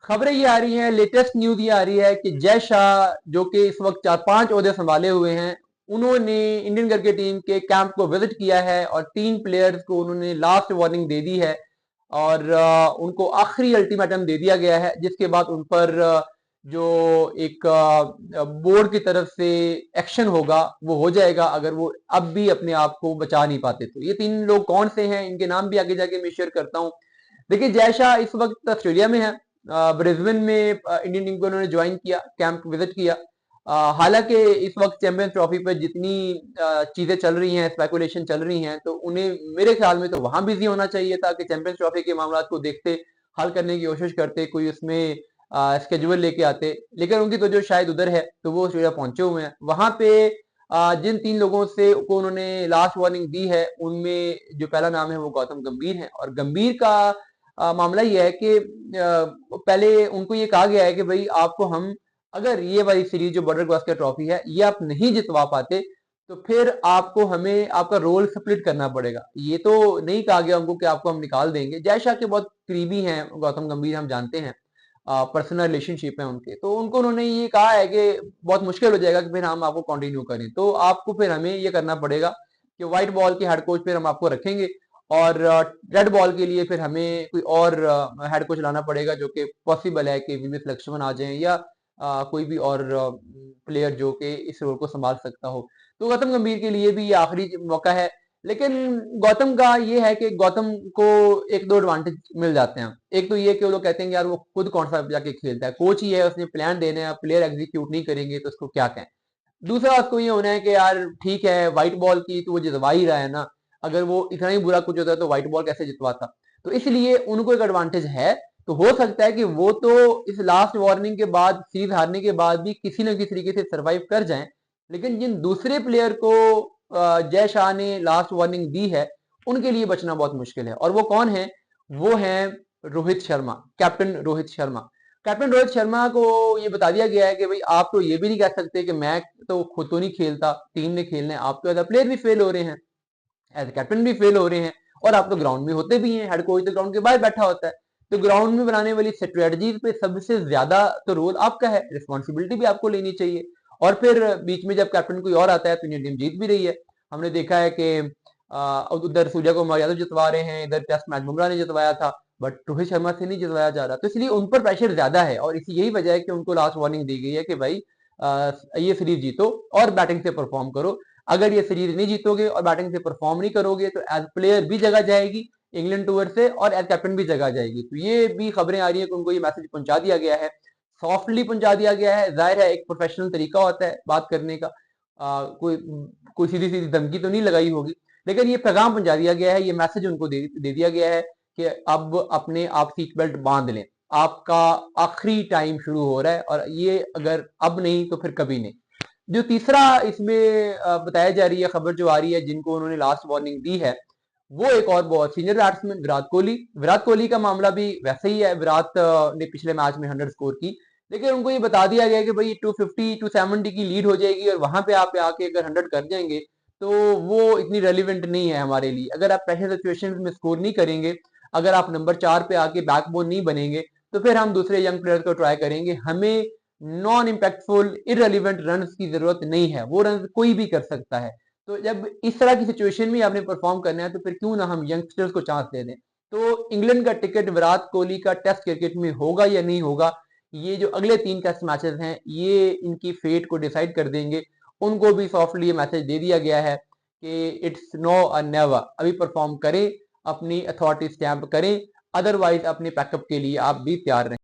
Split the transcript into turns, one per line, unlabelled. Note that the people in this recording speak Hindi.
खबरें ये आ रही हैं, लेटेस्ट न्यूज ये आ रही है कि जय शाह जो कि इस वक्त 4-5 ओहदे संभाले हुए हैं, उन्होंने इंडियन क्रिकेट टीम के कैंप को विजिट किया है और 3 प्लेयर्स को उन्होंने लास्ट वार्निंग दे दी है और उनको आखिरी अल्टीमेटम दे दिया गया है, जिसके बाद उन पर जो एक बोर्ड की तरफ से एक्शन होगा वो हो जाएगा अगर वो अब भी अपने आप को बचा नहीं पाते। तो ये 3 लोग कौन से हैं, इनके नाम भी आगे जाके मैं शेयर करता हूँ। देखिए, जय शाह इस वक्त ऑस्ट्रेलिया में है, ब्रिस्बेन में इंडियन टीम को उन्होंने ज्वाइन किया, कैंप विजिट किया। हालांकि इस वक्त चैंपियंस ट्रॉफी पर जितनी चीजें चल रही हैं, स्पेकुलेशन चल रही हैं, तो उन्हें मेरे ख्याल में तो वहां बिजी होना चाहिए था कि चैंपियंस ट्रॉफी के मामला को देखते, हल करने की कोशिश करते, कोई उसमें स्केड्यूल लेके आते। लेकिन उनकी तो जो शायद उधर है, तो वो ऑस्ट्रेलिया पहुंचे हुए हैं। वहां पे जिन 3 लोगों से को उन्होंने लास्ट वार्निंग दी है, उनमें जो पहला नाम है वो गौतम गंभीर है। और गंभीर का मामला ये है कि पहले उनको ये कहा गया है कि भाई आपको हम, अगर ये वाली सीरीज जो बॉर्डर गावस्कर ट्रॉफी है ये आप नहीं जितवा पाते, तो फिर आपको हमें आपका रोल स्प्लिट करना पड़ेगा। ये तो नहीं कहा गया उनको कि आपको हम निकाल देंगे। जय शाह के बहुत करीबी हैं गौतम गंभीर, हम जानते हैं, पर्सनल रिलेशनशिप है उनके, तो उनको उन्होंने ये कहा है कि बहुत मुश्किल हो जाएगा कि फिर हम आपको कंटिन्यू करें, तो आपको फिर हमें ये करना पड़ेगा कि व्हाइट बॉल के हेड कोच फिर हम आपको रखेंगे और रेड बॉल के लिए फिर हमें कोई और हेड कोच लाना पड़ेगा, जो कि पॉसिबल है कि वीवीएस लक्ष्मण आ जाएं या कोई भी और प्लेयर जो कि इस रोल को संभाल सकता हो। तो गौतम गंभीर के लिए भी ये आखिरी मौका है। लेकिन गौतम का ये है कि गौतम को एक दो एडवांटेज मिल जाते हैं। एक तो ये कि वो लोग कहते हैं यार वो खुद कौन सा जाके खेलता है, कोच ही है, उसने प्लान देने हैं, प्लेयर एग्जीक्यूट नहीं करेंगे तो उसको क्या कहें। दूसरा उसको ये होना है कि यार ठीक है, व्हाइट बॉल की तो वो जितवा ही रहा है ना, अगर वो इतना ही बुरा कुछ होता है तो व्हाइट बॉल कैसे जितवाता। तो इसलिए उनको एक एडवांटेज है। तो हो सकता है कि वो तो इस लास्ट वार्निंग के बाद, सीरीज हारने के बाद भी किसी न किसी तरीके से सरवाइव कर जाएं। लेकिन जिन दूसरे प्लेयर को जय शाह ने लास्ट वार्निंग दी है, उनके लिए बचना बहुत मुश्किल है। और वो कौन है? वो है रोहित शर्मा, कैप्टन रोहित शर्मा। कैप्टन रोहित शर्मा को ये बता दिया गया है कि भाई आप तो ये भी नहीं कह सकते कि मैं तो खुद तो नहीं खेलता, टीम ने खेलना है। आप तो एज अ प्लेयर भी फेल हो रहे हैं, एज कैप्टन भी फेल हो रहे हैं, और आप तो ग्राउंड में होते भी हैं, हेड कोच तो ग्राउंड के बाहर बैठा होता है। तो ग्राउंड में बनाने वाली स्ट्रेटजीज पे सबसे ज्यादा तो रोल आपका है, रिस्पॉन्सिबिलिटी भी आपको लेनी चाहिए। और फिर बीच में जब कैप्टन कोई और आता है तो इंडियन टीम जीत भी रही है। हमने देखा है कि उधर सूर्या कुमार यादव जितवा रहे हैं, इधर टेस्ट मैच बुमराह ने जितवाया था, बट रोहित शर्मा से नहीं जितवाया जा रहा। तो इसलिए उन पर प्रेशर ज्यादा है और इसी यही वजह है कि उनको लास्ट वार्निंग दी गई है कि भाई ये सीरीज जीतो और बैटिंग से परफॉर्म करो। अगर ये सीरीज नहीं जीतोगे और बैटिंग से परफॉर्म नहीं करोगे तो एज प्लेयर भी जगह जाएगी इंग्लैंड टूर से, और एज कैप्टन भी जगह जाएगी। तो ये भी खबरें आ रही है कि उनको ये मैसेज पहुंचा दिया गया है, सॉफ्टली पहुंचा दिया गया है। जाहिर है एक प्रोफेशनल तरीका होता है बात करने का, कोई कोई सीधी सीधी धमकी तो नहीं लगाई होगी, लेकिन ये पैगाम पहुंचा दिया गया है, ये मैसेज उनको दे दिया गया है कि अब अपने आप सीट बेल्ट बांध लें, आपका आखिरी टाइम शुरू हो रहा है, और ये अगर अब नहीं तो फिर कभी नहीं। जो तीसरा इसमें बताया जा रही है, खबर जो आ रही है जिनको उन्होंने लास्ट वार्निंग दी है, वो एक और बहुत सीनियर बैट्समैन विराट कोहली। विराट कोहली का मामला भी वैसे ही है। विराट ने पिछले मैच में 100 स्कोर की, लेकिन उनको ये बता दिया गया कि भाई 250 270 की लीड हो जाएगी और वहां पे आप आके अगर 100 कर जाएंगे तो वो इतनी रेलिवेंट नहीं है हमारे लिए। अगर आप प्रेशर सिचुएशन में स्कोर नहीं करेंगे, अगर आप नंबर 4 पे आके बैकबोन नहीं बनेंगे, तो फिर हम दूसरे यंग प्लेयर को ट्राई करेंगे। हमें नॉन इम्पैक्टफुल इररिलेवेंट रन की जरूरत नहीं है, वो रन कोई भी कर सकता है। तो जब इस तरह की सिचुएशन में आपने परफॉर्म करना है तो फिर क्यों ना हम यंगस्टर्स को चांस दे दें। तो इंग्लैंड का टिकट विराट कोहली का टेस्ट क्रिकेट में होगा या नहीं होगा, ये जो अगले 3 टेस्ट मैचेस हैं ये इनकी फेट को डिसाइड कर देंगे। उनको भी सॉफ्टली ये मैसेज दे दिया गया है कि इट्स नो और नेवर, अभी परफॉर्म करें, अपनी अथॉरिटी स्टैंप करें, अदरवाइज अपने पैकअप के लिए आप भी तैयार रहें।